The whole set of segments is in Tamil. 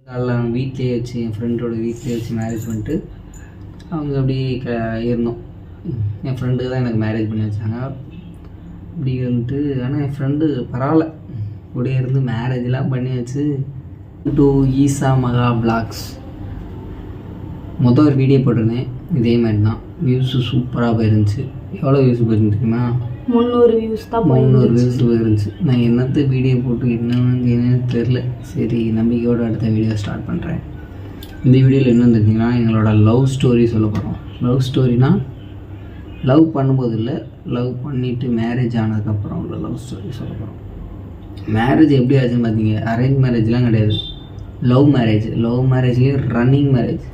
காலைல வீட்லேயே வச்சு என் ஃப்ரெண்டோட வீட்லேயே வச்சு மேரேஜ் பண்ணிட்டு அவங்க அப்படி இருந்தோம். என் ஃப்ரெண்டுக்கு தான் எனக்கு மேரேஜ் பண்ணி வச்சாங்க. அப்படி இருந்துட்டு ஆனால் என் ஃப்ரெண்டு பரவாயில்ல கூட இருந்து மேரேஜெலாம் பண்ணி வச்சு டு ஈசா மகா பிளாக்ஸ் மொதல் ஒரு வீடியோ போட்டிருந்தேன். இதே மாதிரி தான் வியூஸு சூப்பராக போயிருந்துச்சு. எவ்வளோ வியூஸ் போயிருந்து தெரியுமா? 300 வியூஸ் தான். 300 வியூஸ் போயிருந்துச்சு. நான் என்னத்த வீடியோ போட்டு என்னன்னு தெரில. சரி, நம்பிக்கையோடு அடுத்த வீடியோ ஸ்டார்ட் பண்ணுறேன். இந்த வீடியோவில் என்னன்னு தெரிஞ்சிங்கன்னா எங்களோட லவ் ஸ்டோரி சொல்ல போகிறோம். லவ் ஸ்டோரினா லவ் பண்ணும்போது இல்லை, லவ் பண்ணிவிட்டு மேரேஜ் ஆனதுக்கப்புறம் உள்ள லவ் ஸ்டோரி சொல்ல போகிறோம். மேரேஜ் எப்படி ஆச்சுன்னு பார்த்தீங்க, அரேஞ்ச் மேரேஜ்லாம் கிடையாது, லவ் மேரேஜ். லவ் மேரேஜ்லேயே ரன்னிங் மேரேஜ்.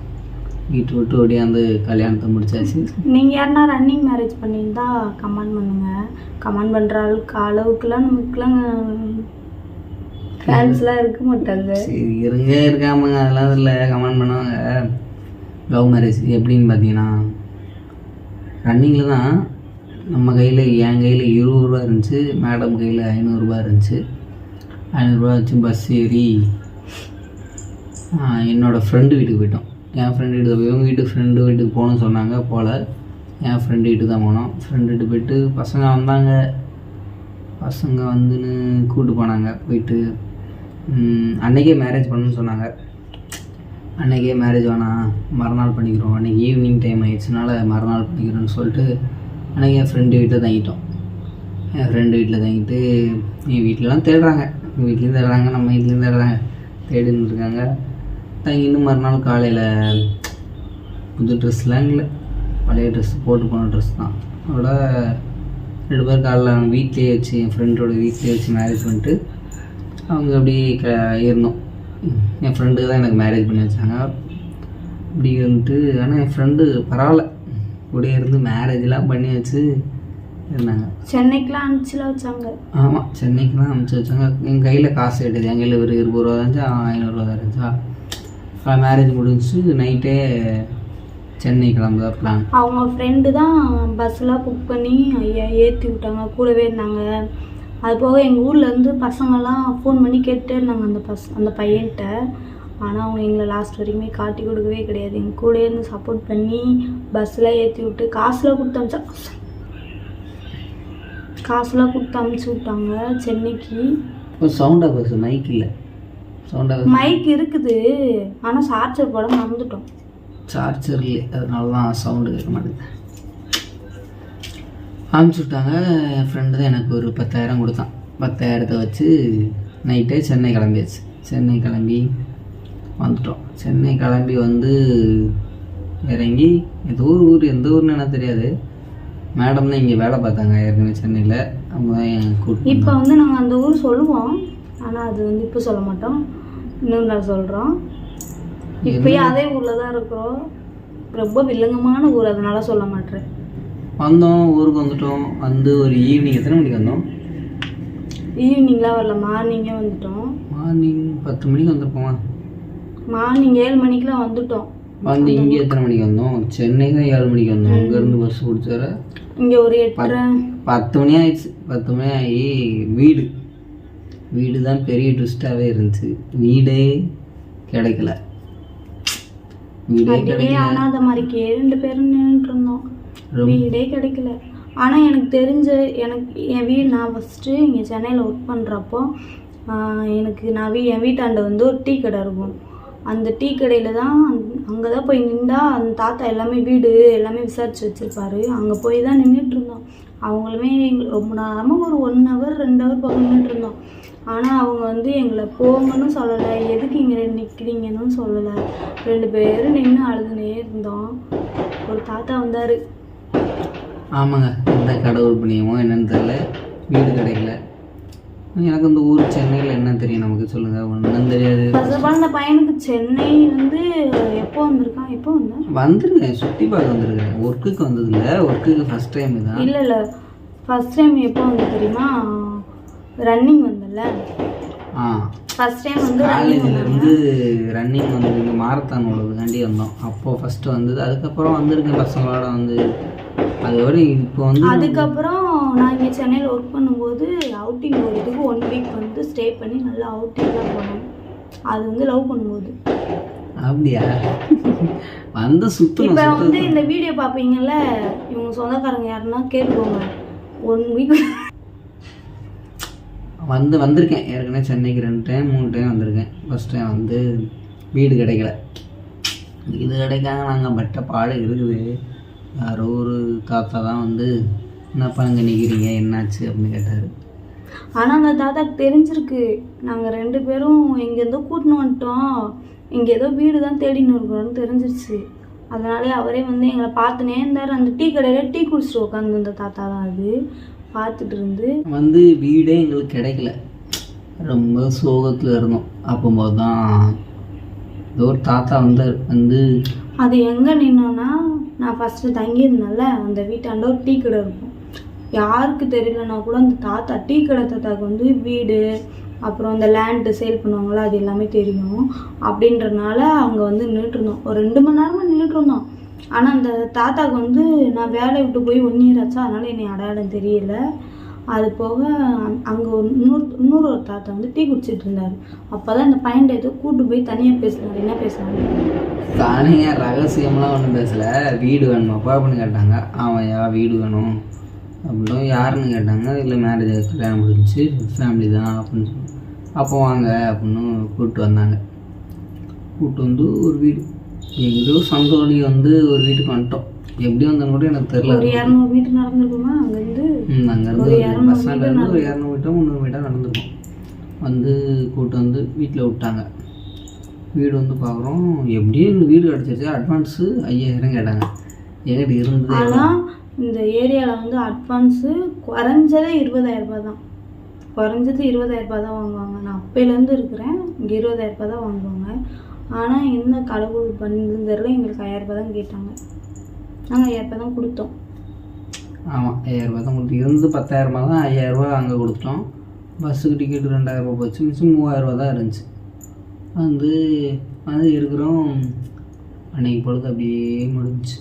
வீட்டு விட்டு ஓடியாந்து கல்யாணத்தை முடிச்சாச்சு. நீங்கள் யாருன்னா ரன்னிங் மேரேஜ் பண்ணியிருந்தா கமெண்ட் பண்ணுங்கள். கமெண்ட் பண்ணுற அளவுக்குலாம் நமக்குலாம் ஃபேன்ஸ்லாம் இருக்க மாட்டாங்க. சரி இருக்காமங்க, அதெல்லாம் இல்லை, கமெண்ட் பண்ணுவாங்க. லவ் மேரேஜ் எப்படின்னு பார்த்தீங்கன்னா ரன்னிங்கில் தான். நம்ம கையில் என் கையில் 20 ரூபா இருந்துச்சு, மேடம் கையில் 500 ரூபா இருந்துச்சு. 500 ரூபா வச்சு பஸ் ஏறி என்னோடய ஃப்ரெண்டு வீட்டுக்கு போயிட்டோம். என் ஃப்ரெண்டு வீட்டுக்கு இவங்க வீட்டுக்கு ஃப்ரெண்டு வீட்டுக்கு போகணுன்னு சொன்னாங்க, போல் என் ஃப்ரெண்டு வீட்டுக்கு தான் போனோம். ஃப்ரெண்டு வீட்டுக்கு போயிட்டு பசங்க வந்தாங்க. பசங்க வந்துன்னு கூப்பிட்டு போனாங்க. போயிட்டு அன்றைக்கே மேரேஜ் பண்ணணுன்னு சொன்னாங்க. அன்றைக்கே மேரேஜ் வேணாம், மறுநாள் பண்ணிக்கிறோம், அன்றைக்கி ஈவினிங் டைம் ஆகிடுச்சுனால மறுநாள் பண்ணிக்கிறோன்னு சொல்லிட்டு அன்றைக்கி என் ஃப்ரெண்டு வீட்டில் தங்கிட்டோம். என் ஃப்ரெண்டு வீட்டில் தங்கிட்டு என் வீட்டிலலாம் தேடுறாங்க, எங்கள் வீட்லேயும் தேடுறாங்க, நம்ம வீட்லேயும் தேடுறாங்க, தேடின்னு இருக்காங்க. இன்னும் மறுநாள் காலையில் புது ட்ரெஸ்லாம் இல்லை, பழைய ட்ரெஸ் போட்டு போன ட்ரெஸ் தான். அதோட 2 பேர் காலைல அவங்க வீட்லேயே வச்சு என் ஃப்ரெண்டோட வீட்லேயே வச்சு மேரேஜ் பண்ணிட்டு அவங்க அப்படி இருந்தோம். என் ஃப்ரெண்டுக்கு தான் எனக்கு மேரேஜ் பண்ணி வச்சாங்க. அப்படி இருந்துட்டு ஆனால் என் ஃப்ரெண்டு பரவாயில்ல கூட இருந்து மேரேஜெலாம் பண்ணி வச்சு இருந்தாங்க. சென்னைக்கெலாம் அனுப்பிச்சிலாம் வச்சாங்க. ஆமாம், சென்னைக்கெலாம் அனுப்பிச்சி வச்சாங்க. என் கையில் காசு கிடையாது, என் கையில் ஒரு 20 ரூபா இருந்துச்சா, 500 ரூபா இருந்துச்சா. மேரேஜ் முடிஞ்சு நைட்டே சென்னை கிளம்புதா பிளான். அவங்க ஃப்ரெண்டு தான் பஸ்ஸெலாம் புக் பண்ணி ஏற்றி விட்டாங்க, கூடவே இருந்தாங்க. அது போக எங்கள் ஊர்லேருந்து பசங்கள்லாம் ஃபோன் பண்ணி கேட்டுட்டே இருந்தாங்க அந்த பையன்கிட்ட. ஆனால் அவங்க எங்களை லாஸ்ட் வரைக்குமே காட்டி கொடுக்கவே கிடையாது. எங்கள் கூட இருந்து சப்போர்ட் பண்ணி பஸ்ஸில் ஏற்றி விட்டு காசுலாம் கொடுத்து அமுச்சு விட்டாங்க சென்னைக்கு. சவுண்டாக பஸ் மைக் இல்லை, சவுண்டாக மைக் இருக்குது, ஆனால் சார்ஜர் போட மறந்துட்டோம். சார்ஜர் இல்லை, அதனால தான் சவுண்டு கேட்க மாட்டேங்குது. அனுப்பிச்சி விட்டாங்க. என் ஃப்ரெண்டு தான் எனக்கு ஒரு 10,000 கொடுத்தான். 10,000 வச்சு நைட்டே சென்னை கிளம்பியாச்சு. சென்னை கிளம்பி வந்துட்டோம். சென்னை கிளம்பி வந்து இறங்கி ஏதோ ஒரு ஊர், எந்த ஊர்னு எனக்கு தெரியாது. மேடம் தான் இங்கே வேலை பார்த்தாங்க ஏற்கனவே சென்னையில், அவங்க தான் என் கூட்டு. இப்போ வந்து நாங்கள் அந்த ஊர் சொல்லுவோம், ஆனால் அது வந்து இப்போ சொல்ல மாட்டோம், இன்னும் நான் சொல்கிறோம். இப்போயே அதே ஊரில் தான் இருக்கிறோம். ரொம்ப வில்லங்கமான ஊர், அதனால சொல்ல மாட்டேன். வந்தோம், ஊருக்கு வந்துட்டோம். வந்து ஒரு ஈவினிங் எத்தனை மணிக்கு வந்தோம்? ஈவினிங்லாம் வரல, மார்னிங்கே வந்துட்டோம். மார்னிங் 10 மணிக்கு வந்திருப்போமா? மார்னிங் 7 மணிக்கெலாம் வந்துட்டோம். வந்து இங்கே எத்தனை மணிக்கு வந்தோம்? சென்னை தான் 7 மணிக்கு வந்தோம். அங்கேருந்து பஸ் பிடிச்சி வர இங்கே ஒரு 10 மணி ஆயிடுச்சு. 10 மணி ஆகி வீடு தான் பெரிய ட்விஸ்டாகவே இருந்துச்சு. வீடே கிடைக்கல. ஆனாத மாதிரிக்கே 2 பேரும் நின்றுட்டு இருந்தோம். வீடே கிடைக்கல. ஆனால் எனக்கு தெரிஞ்ச என் வீடு, நான் ஃபஸ்ட்டு இங்கே சென்னையில் ஒர்க் பண்ணுறப்போ என் வீட்டாண்ட வந்து ஒரு டீ கடை இருக்கும். அந்த டீ கடையில் தான், அங்கே தான் போய் நின்றா அந்த தாத்தா எல்லாமே வீடு எல்லாமே விசாரித்து வச்சுருப்பாரு. அங்கே போய் தான் நின்றுட்டு இருந்தோம். அவங்களுமே ரொம்ப நேரமாக ஒரு 1 hour 2 hour பக்கம் நின்றுட்டு இருந்தோம். ஆனால் அவங்க வந்து எங்களை போங்கன்னு சொல்லலை, எதுக்கு இங்கே நிற்கிறீங்கன்னு சொல்லலை. 2 பேரும் நின்று அழுதுனே இருந்தோம். ஒரு தாத்தா வந்தார். ஆமாங்க, எந்த கடவுள் பண்ணியமோ என்னன்னு தெரியல, வீடு கிடைக்கல. எனக்கு இந்த ஊர் சென்னையில் என்ன தெரியும் நமக்கு, சொல்லுங்கள், ஒன்றும் தெரியாது. அந்த பையனுக்கு சென்னை வந்து எப்போ வந்துருக்கேன், சுற்றி பார்க்க வந்துருக்கேன். ஒர்க்குக்கு வந்ததில்லை, ஒர்க்குக்கு ஃபஸ்ட் டைம் தான். இல்லை ஃபஸ்ட் டைம் எப்போ வந்து தெரியுமா, ரன்னிங் வந்தல. ஃபஸ்ட் டைம் வந்து காலேஜிலேருந்து ரன்னிங் வந்து இங்கே மாரத்தான் உள்ளதுக்காண்டி வந்தோம். அப்போது ஃபஸ்ட்டு வந்தது. அதுக்கப்புறம் வந்திருக்கேன் பசங்களோட வந்து. அதோட இப்போ வந்து அதுக்கப்புறம் நான் இங்கே சென்னையில் ஒர்க் பண்ணும்போது அவுட்டிங் ஒரு இதுக்கு 1 வீக் வந்து ஸ்டே பண்ணி நல்லா அவுட்டிங்லாம் போனோம். அது வந்து லவ் பண்ணும்போது. அப்படியா? வந்து இப்போ சுத்தணும். வந்து இந்த வீடியோ பார்ப்பீங்கல்ல, இவங்க சொந்தக்காரங்க யாருன்னா கேட்டுக்கோங்க. 1 வீக் வந்திருக்கேன் ஏற்கனவே சென்னைக்கு 2 டைம் 3 டைம் வந்திருக்கேன். ஃபஸ்ட் டைம் வந்து வீடு கிடைக்கல. வீடு கிடைக்காங்க நாங்கள் பட்ட பாடு இருக்குது. யாரோ ஒரு தாத்தா தான் வந்து என்னப்பா இங்கே நிற்கிறீங்க என்னாச்சு அப்படின்னு கேட்டார். ஆனால் அந்த தாத்தாக்கு தெரிஞ்சிருக்கு நாங்கள் 2 பேரும் எங்கேருந்தோ கூட்டின்னு வந்துட்டோம், இங்கே ஏதோ வீடு தான் தேடின்னு இருக்கிறோன்னு தெரிஞ்சிருச்சு. அதனாலே அவரே வந்து எங்களை பார்த்துனே இருந்தார். அந்த டீ கடையில் டீ குடிச்சிட்டு உட்காந்து இந்த தாத்தா தான் அது பார்த்துட்டு இருந்து வந்து வீடே எங்களுக்கு கிடைக்கல. ரொம்ப சோகத்தில் இருந்தோம். அப்போது தான் ஏதோ ஒரு தாத்தா வந்து அது எங்கே நின்னோன்னா, நான் ஃபஸ்ட்டு தங்கியிருந்தேன்ல அந்த வீட்டாண்ட ஒரு டீ கடை இருக்கும். யாருக்கு தெரியலன்னா கூட அந்த தாத்தா டீ கடை தாத்தாவுக்கு வந்து வீடு அப்புறம் அந்த லேண்டு சேல் பண்ணுவாங்களா அது எல்லாமே தெரியும். அப்படின்றனால அவங்க வந்து நின்றுட்டுருந்தோம். ஒரு 2 மணி நேரமாக நின்றுட்டுருந்தோம். ஆனால் அந்த தாத்தாவுக்கு வந்து நான் வேலையை விட்டு போய் 1 இயர் ஆச்சா, அதனால் என்னை அடையாளம் தெரியல. அது போக அங்கே இன்னொரு தாத்தா வந்து டீ குடிச்சிட்டு இருந்தார். அப்போ தான் இந்த பையன் ஏதோ கூட்டு போய் தனியாக பேசினார். என்ன பேசினாங்க? தனியாக ரகசியம்லாம் ஒன்றும் பேசலை. வீடு வேணுமாப்பா அப்படின்னு கேட்டாங்க. அவன் வீடு வேணும் அப்படின்னா யாருன்னு கேட்டாங்க. இல்லை மேரேஜ் கல்யாணம் முடிஞ்சிச்சு ஃபேமிலி தான் அப்படின்னு சொன்னாங்க. அப்போ வாங்க அப்படின்னு கூப்பிட்டு வந்தாங்க. கூப்பிட்டு வந்து ஒரு வீடு எங்கேயோ சந்தோலி வந்து ஒரு வீட்டுக்கு வந்துட்டோம். எப்படி வந்தோன்னு கூட எனக்கு தெரியல. ஒரு 200 மீட்டர் நடந்துருக்குமா அங்கேருந்து? அங்கேருந்து பஸ் ஸ்டாண்ட்லேருந்து ஒரு 200 மீட்டர் 300 மீட்டர் நடந்துருக்கோம். வந்து கூப்பிட்டு வந்து வீட்டில் விட்டாங்க. வீடு வந்து பார்க்குறோம். எப்படியும் எங்களுக்கு வீடு கிடச்சிருச்சு. அட்வான்ஸு 5000 கேட்டாங்க. எங்கிட்ட இருந்தது. ஆனால் இந்த ஏரியாவில் வந்து அட்வான்ஸு குறைஞ்சதே 20000 ரூபா தான். குறைஞ்சது 20000 ரூபா தான் வாங்குவாங்க. நான் அப்போலேருந்து இருக்கிறேன், இங்கே 20000 ரூபா தான் வாங்குவாங்க. ஆனால் என்ன கடவுள் பண்ணுதுன்னு தெரியல, எங்களுக்கு 1000 ரூபா தான் கேட்டாங்க. நாங்கள் 1000 ரூபா தான் கொடுத்தோம். ஆமாம் 1000 ரூபா தான் கொடுத்தோம். இருந்து 10000 ரூபா தான். 5000 ரூபா அங்கே கொடுத்தோம். பஸ்ஸுக்கு டிக்கெட்டு 2000 ரூபா போச்சு. மிச்சம் 3000 ரூபா தான் இருந்துச்சு. வந்து இருக்கிறோம். அன்றைக்கி பொழுது அப்படியே முடிஞ்சிச்சு.